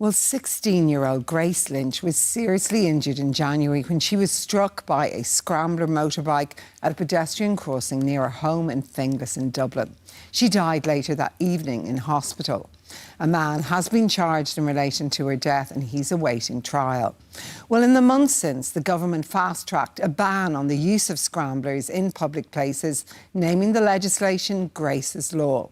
Well, 16-year-old Grace Lynch was seriously injured in January when she was struck by a scrambler motorbike at a pedestrian crossing near her home in Finglas in Dublin. She died later that evening in hospital. A man has been charged in relation to her death and he's awaiting trial. Well, in the months since, the government fast-tracked a ban on the use of scramblers in public places, naming the legislation Grace's Law.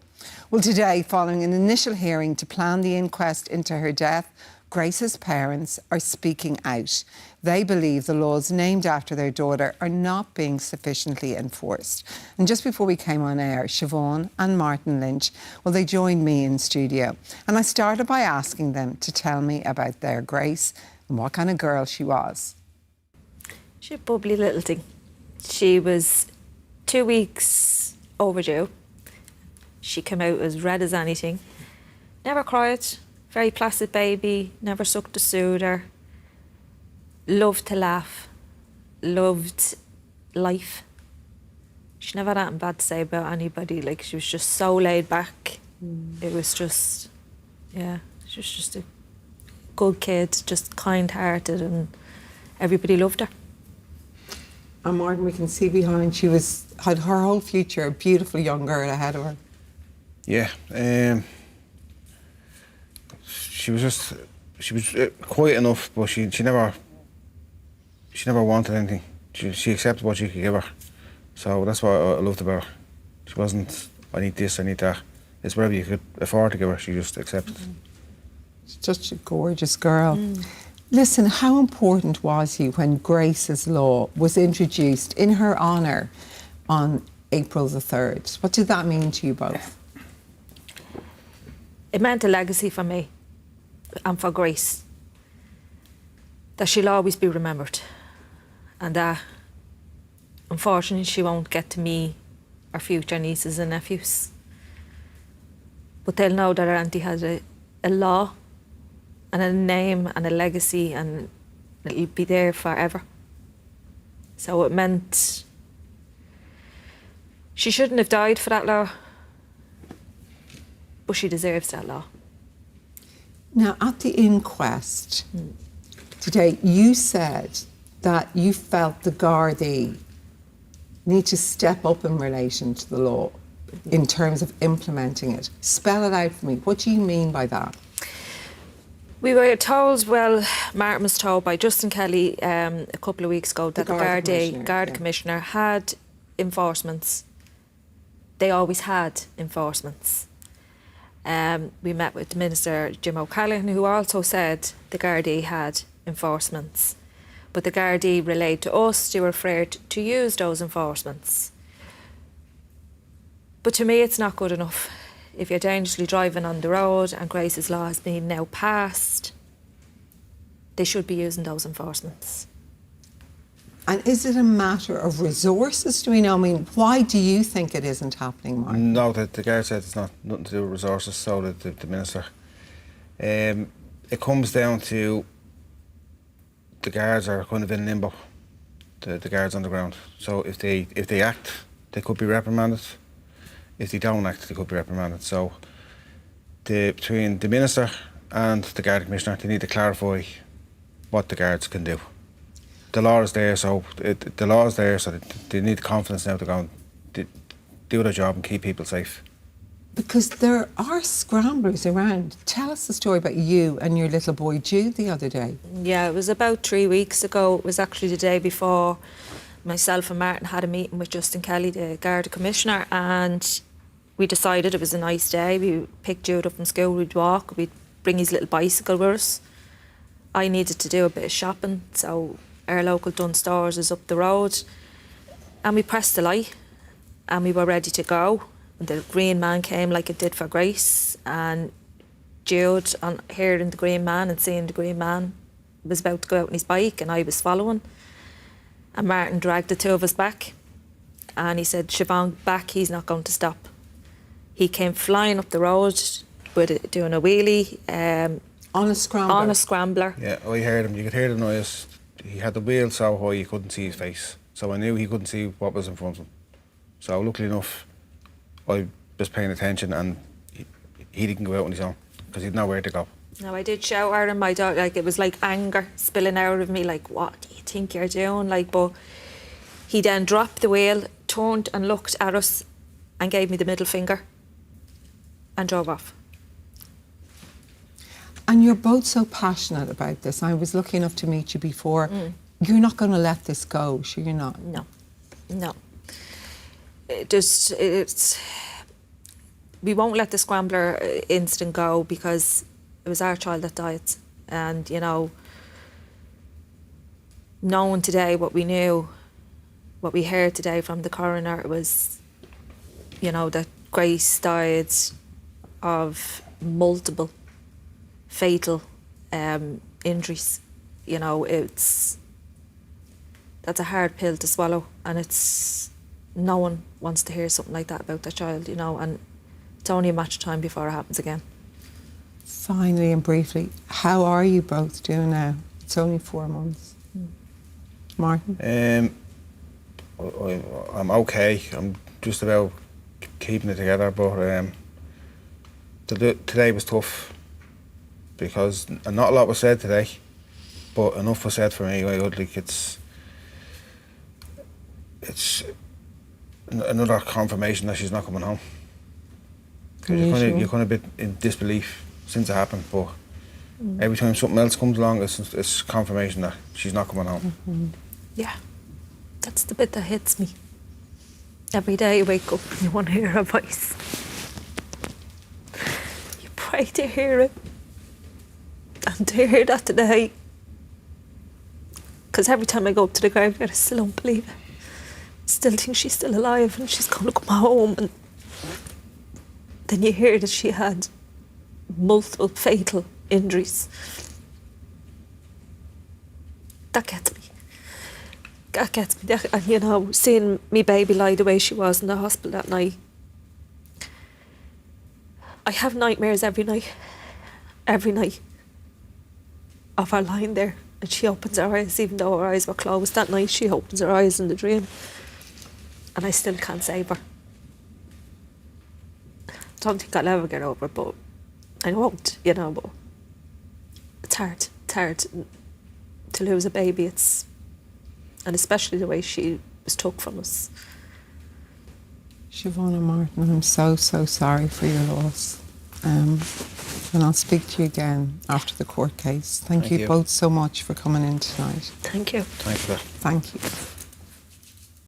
Well, today, following an initial hearing to plan the inquest into her death, Grace's parents are speaking out. They believe the laws named after their daughter are not being sufficiently enforced. And just before we came on air, Siobhan and Martin Lynch, well, they joined me in studio. And I started by asking them to tell me about their Grace and what kind of girl she was. She's a bubbly little thing. She was 2 weeks overdue. She came out as red as anything. Never cried, very placid baby, never sucked a soother. Loved to laugh, loved life. She never had anything bad to say about anybody. Like, she was just so laid back. It was just, yeah, she was just a good kid, just kind-hearted, and everybody loved her. And Martin, we can see behind, she had her whole future, a beautiful young girl ahead of her. Yeah, she was quiet enough, but she never wanted anything. She accepted what you could give her, so that's what I loved about her. She wasn't, I need this, I need that. It's whatever you could afford to give her, she just accepted. She's such a gorgeous girl. Listen, how important was you when Grace's Law was introduced in her honour on April the 3rd? What did that mean to you both? It meant a legacy for me and for Grace, that she'll always be remembered, and that unfortunately she won't get to meet her future nieces and nephews, but they'll know that her auntie has a law and a name and a legacy, and it'll be there forever. So it meant she shouldn't have died for that law, but she deserves that law. Now, at the inquest today, you said that you felt the Gardaí need to step up in relation to the law in terms of implementing it. Spell it out for me. What do you mean by that? We were told, well, Martin was told by Justin Kelly a couple of weeks ago that the Garda Commissioner had enforcements. They always had enforcements. We met with the Minister, Jim O'Callaghan, who also said the Gardaí had enforcements. But the Gardaí relayed to us they were afraid to use those enforcements. But to me, it's not good enough. If you're dangerously driving on the road and Grace's Law has been now passed, they should be using those enforcements. And is it a matter of resources, do we know? I mean, why do you think it isn't happening, Martin? No, the guard said it's nothing to do with resources, so the Minister. It comes down to the guards are kind of in limbo, the guards on the ground. So if they act, they could be reprimanded. If they don't act, they could be reprimanded. So between the Minister and the Garda Commissioner, they need to clarify what the guards can do. The law is there, so they need confidence now to go and do their job and keep people safe. Because there are scramblers around. Tell us the story about you and your little boy Jude the other day. Yeah, it was about 3 weeks ago. It was actually the day before myself and Martin had a meeting with Justin Kelly, the Garda Commissioner, and we decided it was a nice day. We picked Jude up from school, we'd walk, we'd bring his little bicycle with us. I needed to do a bit of shopping, so our local Dunn Stores is up the road, and we pressed the light and we were ready to go. The green man came like it did for Grace, and Jude, on hearing the green man and seeing the green man, was about to go out on his bike, and I was following, and Martin dragged the two of us back and he said, Siobhan, back, he's not going to stop. He came flying up the road doing a wheelie. On a scrambler? On a scrambler. Yeah, I heard him. You could hear the noise. He had the wheel so high you couldn't see his face. So I knew he couldn't see what was in front of him. So luckily enough, I was paying attention and he didn't go out on his own because he had nowhere to go. No, I did shout at him. My dog, like, it was like anger spilling out of me. Like, what do you think you're doing? Like, but he then dropped the wheel, turned and looked at us, and gave me the middle finger, and drove off. And you're both so passionate about this. I was lucky enough to meet you before. You're not going to let this go, sure you're not? No. We won't let the scrambler incident go, because it was our child that died. And, you know, knowing today what we knew, what we heard today from the coroner, was, you know, that Grace died of multiple fatal injuries. You know, that's a hard pill to swallow, and no one wants to hear something like that about their child, you know, and it's only a matter of time before it happens again. Finally and briefly, how are you both doing now? It's only 4 months. Martin? I'm okay. I'm just about keeping it together, but today was tough, because not a lot was said today, but enough was said for me. Like, it's another confirmation that she's not coming home. You're kind of a bit in disbelief since it happened, but every time something else comes along, it's confirmation that she's not coming home. Yeah, that's the bit that hits me. Every day you wake up and you want to hear her voice. You pray to hear it, and to hear that today, because every time I go up to the graveyard, I still don't believe it. I still think she's still alive and she's going to come home, and then you hear that she had multiple fatal injuries. That gets me. That gets me. And, you know, seeing me baby lie the way she was in the hospital that night, I have nightmares every night of her lying there, and she opens her eyes, even though her eyes were closed that night. She opens her eyes in the dream, and I still can't save her. Don't think I'll ever get over it, but I won't, you know. But it's hard to lose a baby. And especially the way she was took from us. Siobhan and Martin, I'm so sorry for your loss. And I'll speak to you again after the court case. Thank you both so much for coming in tonight. Thank you. Thanks for that. Thank you.